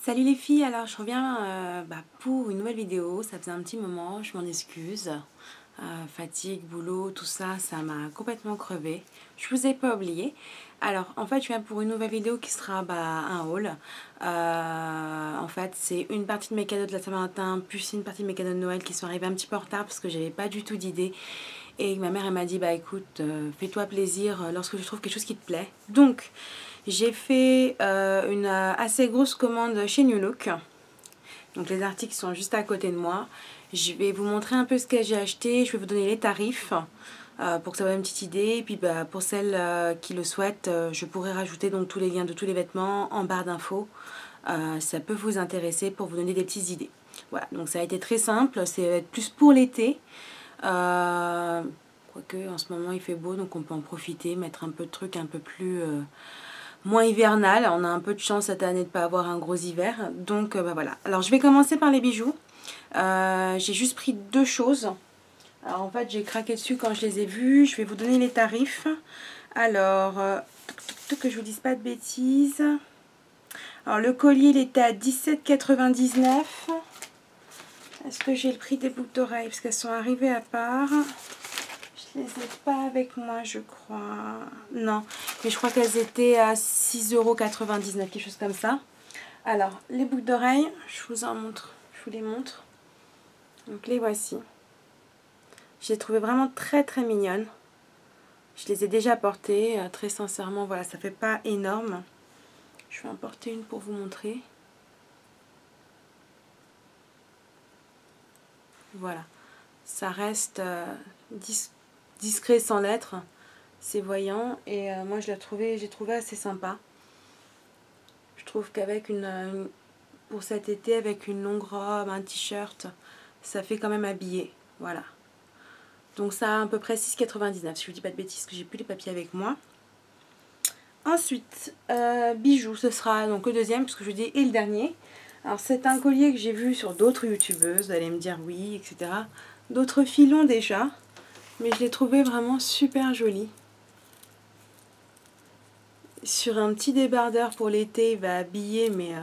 Salut les filles, alors je reviens pour une nouvelle vidéo, ça faisait un petit moment, je m'en excuse. Fatigue, boulot, tout ça, ça m'a complètement crevé. Je vous ai pas oublié. Alors en fait je viens pour une nouvelle vidéo qui sera un haul. En fait c'est une partie de mes cadeaux de la Saint-Valentin plus une partie de mes cadeaux de Noël qui sont arrivés un petit peu en retard parce que j'avais pas du tout d'idée. Et ma mère elle m'a dit bah écoute fais-toi plaisir lorsque tu trouves quelque chose qui te plaît. Donc j'ai fait une assez grosse commande chez New Look. Donc les articles sont juste à côté de moi. Je vais vous montrer un peu ce que j'ai acheté. Je vais vous donner les tarifs pour que ça vous ait une petite idée. Et puis pour celles qui le souhaitent, je pourrai rajouter donc tous les liens de tous les vêtements en barre d'infos. Ça peut vous intéresser pour vous donner des petites idées. Voilà, donc ça a été très simple. C'est plus pour l'été. Quoique en ce moment il fait beau, donc on peut en profiter, mettre un peu de trucs un peu plus... moins hivernal. On a un peu de chance cette année de ne pas avoir un gros hiver. Donc voilà. Alors je vais commencer par les bijoux. J'ai juste pris deux choses. Alors en fait j'ai craqué dessus quand je les ai vus. Je vais vous donner les tarifs. Alors, que je vous dise pas de bêtises. Alors le collier il était à 17,99 €. Est-ce que j'ai le prix des boucles d'oreilles? Parce qu'elles sont arrivées à part. Je les ai pas avec moi, je crois. Non, mais je crois qu'elles étaient à 6,99 €, quelque chose comme ça. Alors, les boucles d'oreilles, je vous les montre. Donc les voici. Je les trouvais vraiment très très mignonnes. Je les ai déjà portées, très sincèrement, voilà, ça fait pas énorme. Je vais en porter une pour vous montrer. Voilà, ça reste discret sans l'être. C'est voyant et moi j'ai trouvé assez sympa. Je trouve qu'avec pour cet été, avec une longue robe, un t-shirt, ça fait quand même habillé. Voilà. Donc ça a à peu près 6,99 €, si je vous dis pas de bêtises, parce que j'ai plus les papiers avec moi. Ensuite, bijoux, ce sera donc le deuxième, puisque je vous dis, et le dernier. Alors c'est un collier que j'ai vu sur d'autres youtubeuses, vous allez me dire oui, etc. D'autres filles l'ont déjà, mais je l'ai trouvé vraiment super joli. Sur un petit débardeur pour l'été, il va habiller, mais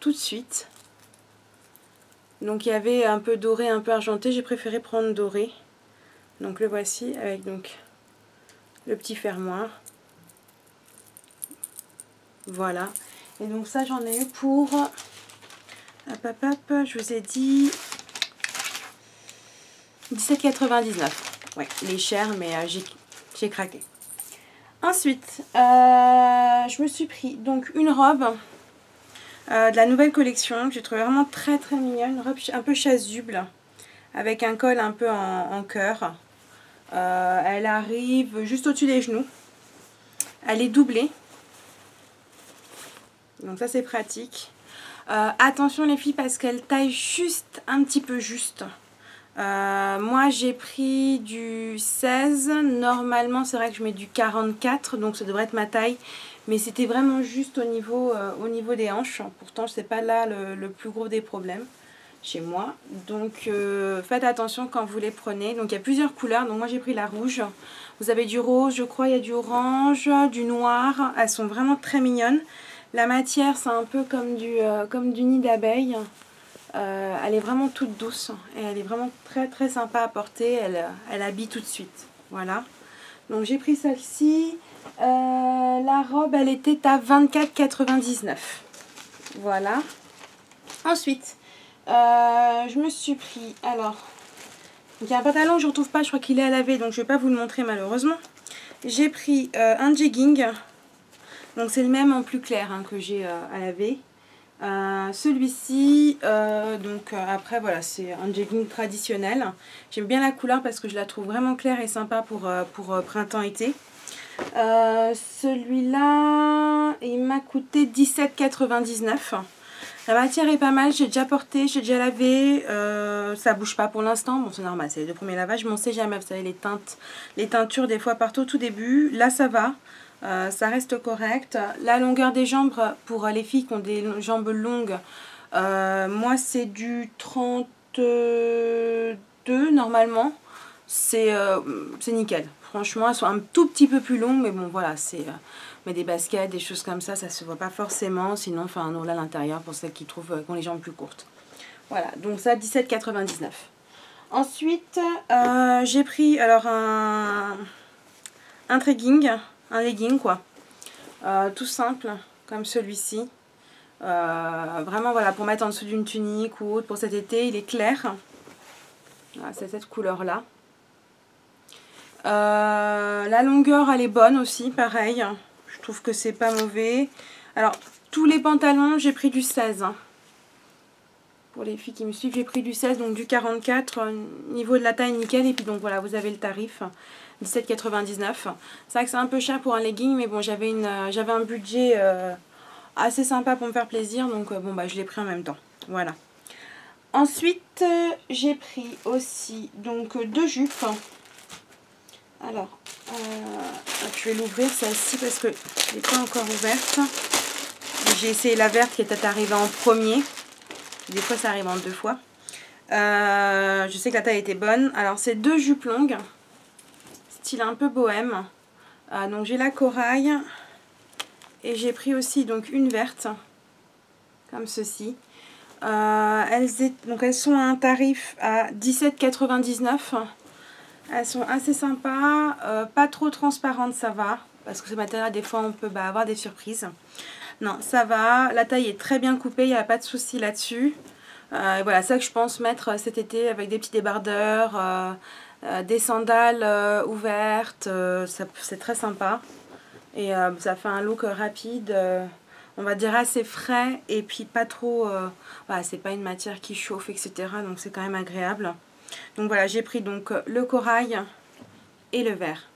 tout de suite. Donc il y avait un peu doré, un peu argenté, j'ai préféré prendre doré. Donc le voici avec donc le petit fermoir. Voilà. Et donc ça j'en ai eu pour... je vous ai dit 17,99 €. Ouais, il est cher mais j'ai craqué. Ensuite, je me suis pris donc une robe de la nouvelle collection que j'ai trouvé vraiment très très mignonne. Une robe un peu chasuble avec un col un peu en cœur. Elle arrive juste au-dessus des genoux. Elle est doublée. Donc ça c'est pratique. Attention les filles parce qu'elle taille juste un petit peu juste. Moi j'ai pris du 16. Normalement c'est vrai que je mets du 44. Donc ça devrait être ma taille. Mais c'était vraiment juste au niveau des hanches. Pourtant c'est pas là le plus gros des problèmes chez moi. Donc faites attention quand vous les prenez. Donc il y a plusieurs couleurs. Donc moi j'ai pris la rouge. Vous avez du rose, je crois, il y a du orange, du noir. Elles sont vraiment très mignonnes. La matière c'est un peu comme du nid d'abeille. Elle est vraiment toute douce. Et elle est vraiment très très sympa à porter. Elle habille tout de suite. Voilà. Donc j'ai pris celle-ci. La robe elle était à 24,99 €. Voilà. Ensuite, je me suis pris, alors, il y a un pantalon que je ne retrouve pas, je crois qu'il est à laver, donc je ne vais pas vous le montrer malheureusement. J'ai pris un jegging, donc c'est le même en plus clair hein, que j'ai à laver. Celui-ci, après voilà, c'est un jegging traditionnel. J'aime bien la couleur parce que je la trouve vraiment claire et sympa pour printemps-été. Celui-là, il m'a coûté 17,99 €. La matière est pas mal, j'ai déjà porté, j'ai déjà lavé, ça bouge pas pour l'instant, bon c'est normal, c'est les deux premiers lavages, mais on sait jamais, vous savez les teintures des fois partent au tout début, là ça va, ça reste correct. La longueur des jambes pour les filles qui ont des jambes longues, moi c'est du 32 normalement, c'est nickel. Franchement, elles sont un tout petit peu plus longues, mais bon voilà, Mais des baskets, des choses comme ça se voit pas forcément. Sinon, on fait un ourlet à l'intérieur pour celles qui trouvent qui ont les jambes plus courtes. Voilà, donc ça, 17,99. Ensuite, j'ai pris alors un legging quoi. Tout simple, comme celui-ci. Vraiment, voilà, pour mettre en dessous d'une tunique ou autre pour cet été. Il est clair. Voilà, c'est cette couleur-là. La longueur, elle est bonne aussi, pareil. Je trouve que c'est pas mauvais. Alors, tous les pantalons, j'ai pris du 16. Hein. Pour les filles qui me suivent, j'ai pris du 16, donc du 44. Niveau de la taille, nickel. Et puis, donc voilà, vous avez le tarif. 17,99. C'est vrai que c'est un peu cher pour un legging, mais bon, j'avais un budget assez sympa pour me faire plaisir. Donc, bon, bah, je l'ai pris en même temps. Voilà. Ensuite, j'ai pris aussi donc 2 jupes. Alors, je vais l'ouvrir celle-ci parce que je n'ai pas encore ouverte. J'ai essayé la verte qui était arrivée en premier. Des fois, ça arrive en 2 fois. Je sais que la taille était bonne. Alors, c'est 2 jupes longues. Style un peu bohème. Donc, j'ai la corail. Et j'ai pris aussi donc une verte. Comme ceci. Elles sont à un tarif à 17,99 €. Elles sont assez sympas, pas trop transparentes, ça va. Parce que ce matériel, des fois, on peut avoir des surprises. Non, ça va. La taille est très bien coupée, il n'y a pas de souci là-dessus. Voilà, ça que je pense mettre cet été avec des petits débardeurs, des sandales ouvertes. C'est très sympa. Et ça fait un look rapide, on va dire assez frais. Et puis pas trop... voilà, c'est pas une matière qui chauffe, etc. Donc c'est quand même agréable. Donc voilà, j'ai pris donc le corail et le vert.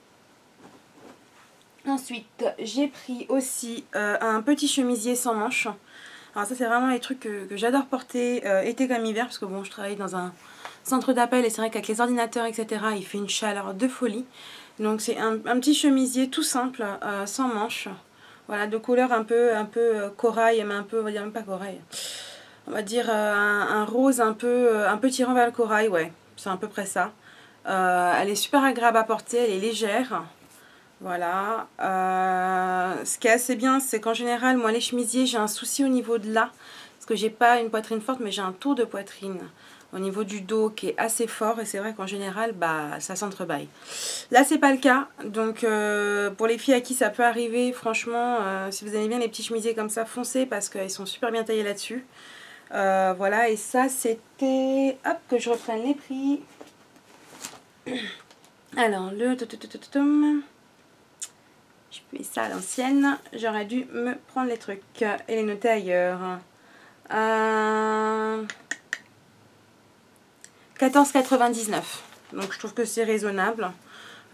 Ensuite, j'ai pris aussi un petit chemisier sans manches. Alors ça, c'est vraiment les trucs que j'adore porter été comme hiver. Parce que bon, je travaille dans un centre d'appel et c'est vrai qu'avec les ordinateurs, etc., il fait une chaleur de folie. Donc c'est un petit chemisier tout simple, sans manches. Voilà, de couleur un peu corail, mais un peu, on va dire même pas corail. On va dire un rose un peu tirant vers le corail, ouais. C'est à peu près ça. Elle est super agréable à porter, elle est légère. Voilà. Ce qui est assez bien, c'est qu'en général, moi, les chemisiers, j'ai un souci au niveau de là. Parce que j'ai pas une poitrine forte, mais j'ai un tour de poitrine au niveau du dos qui est assez fort. Et c'est vrai qu'en général, ça s'entrebâille. Là, c'est pas le cas. Donc, pour les filles à qui ça peut arriver, franchement, si vous aimez bien les petits chemisiers comme ça, foncez parce qu'ils sont super bien taillés là-dessus. Voilà, et ça c'était... Hop, que je reprenne les prix. Alors, je fais ça à l'ancienne. J'aurais dû me prendre les trucs et les noter ailleurs. 14,99 €. Donc je trouve que c'est raisonnable.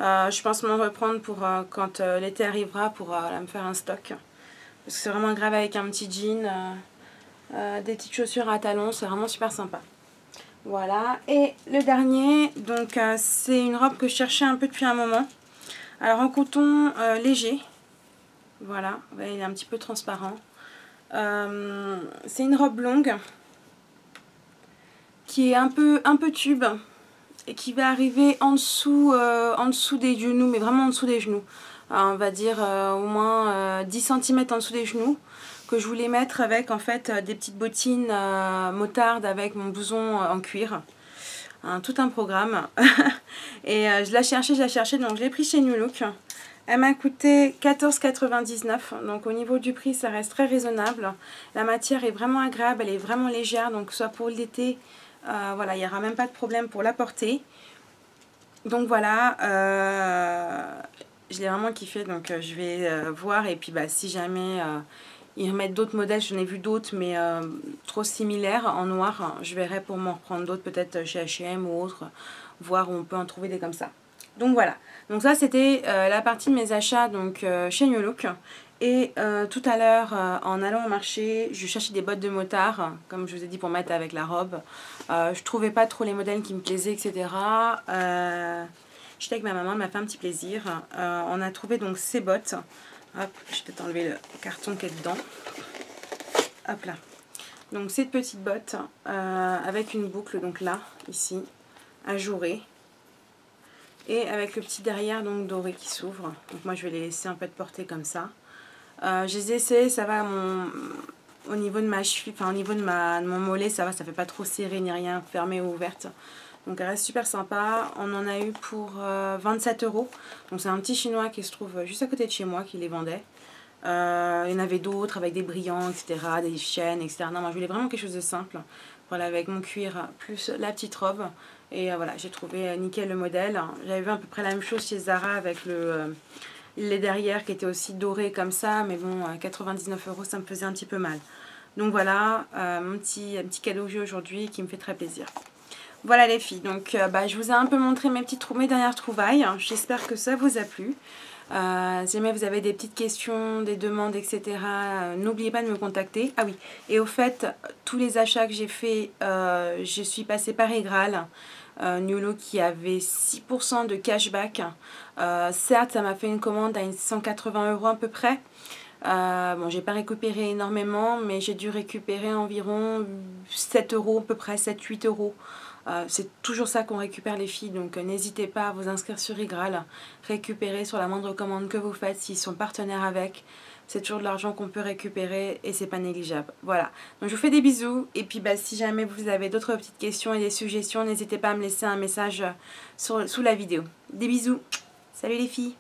Je pense m'en reprendre pour quand l'été arrivera pour me faire un stock. Parce que c'est vraiment grave avec un petit jean. Des petites chaussures à talons, c'est vraiment super sympa. Voilà, et le dernier, donc c'est une robe que je cherchais un peu depuis un moment. Alors en coton léger, voilà, il est un petit peu transparent. C'est une robe longue qui est un peu tube et qui va arriver en dessous des genoux, mais vraiment en dessous des genoux. Alors, on va dire au moins 10 cm en dessous des genoux. Que je voulais mettre avec en fait des petites bottines motarde avec mon blouson en cuir. Tout un programme. Et je la cherchais, donc je l'ai pris chez New Look. Elle m'a coûté 14,99 €. Donc au niveau du prix, ça reste très raisonnable. La matière est vraiment agréable, elle est vraiment légère. Donc soit pour l'été, voilà, il n'y aura même pas de problème pour la porter. Donc voilà, je l'ai vraiment kiffé. Donc je vais voir et puis si jamais... ils remettent d'autres modèles, j'en ai vu d'autres, mais trop similaires en noir. Je verrai pour m'en reprendre d'autres, peut-être chez H&M ou autre, voir où on peut en trouver des comme ça. Donc voilà, donc ça c'était la partie de mes achats donc, chez New Look. Et tout à l'heure, en allant au marché, je cherchais des bottes de motard, comme je vous ai dit, pour mettre avec la robe. Je trouvais pas trop les modèles qui me plaisaient, etc. J'étais avec ma maman, elle m'a fait un petit plaisir. On a trouvé donc ces bottes. Hop, je vais peut-être enlever le carton qui est dedans. Hop là. Donc cette petite botte avec une boucle, donc là, ici, ajourée. Et avec le petit derrière donc doré qui s'ouvre. Donc moi je vais les laisser un peu de porter comme ça. Je les ai essayés, ça va au niveau de ma cheville, enfin au niveau de mon mollet, ça va, ça fait pas trop serré ni rien, fermé ou ouverte. Donc elle reste super sympa. On en a eu pour 27 €. Donc c'est un petit chinois qui se trouve juste à côté de chez moi qui les vendait. Il y en avait d'autres avec des brillants, etc., des chaînes, etc. Non, moi je voulais vraiment quelque chose de simple. Voilà, avec mon cuir plus la petite robe. Et voilà, j'ai trouvé nickel le modèle. J'avais vu à peu près la même chose chez Zara avec les derrière qui étaient aussi dorés comme ça. Mais bon, 99 € ça me faisait un petit peu mal. Donc voilà, un petit cadeau que j'ai aujourd'hui qui me fait très plaisir. Voilà les filles, donc je vous ai un peu montré mes dernières trouvailles. J'espère que ça vous a plu. Si jamais vous avez des petites questions, des demandes, etc., n'oubliez pas de me contacter. Ah oui, et au fait, tous les achats que j'ai fait, je suis passée par Egral, Newlo qui avait 6% de cashback. Certes, ça m'a fait une commande à 180 € à peu près. Bon, j'ai pas récupéré énormément, mais j'ai dû récupérer environ 7 € à peu près, 7-8 €. C'est toujours ça qu'on récupère les filles, donc n'hésitez pas à vous inscrire sur Igral, récupérer sur la moindre commande que vous faites s'ils sont partenaires avec. C'est toujours de l'argent qu'on peut récupérer et c'est pas négligeable. Voilà, donc je vous fais des bisous et puis si jamais vous avez d'autres petites questions et des suggestions, n'hésitez pas à me laisser un message sous la vidéo. Des bisous, salut les filles!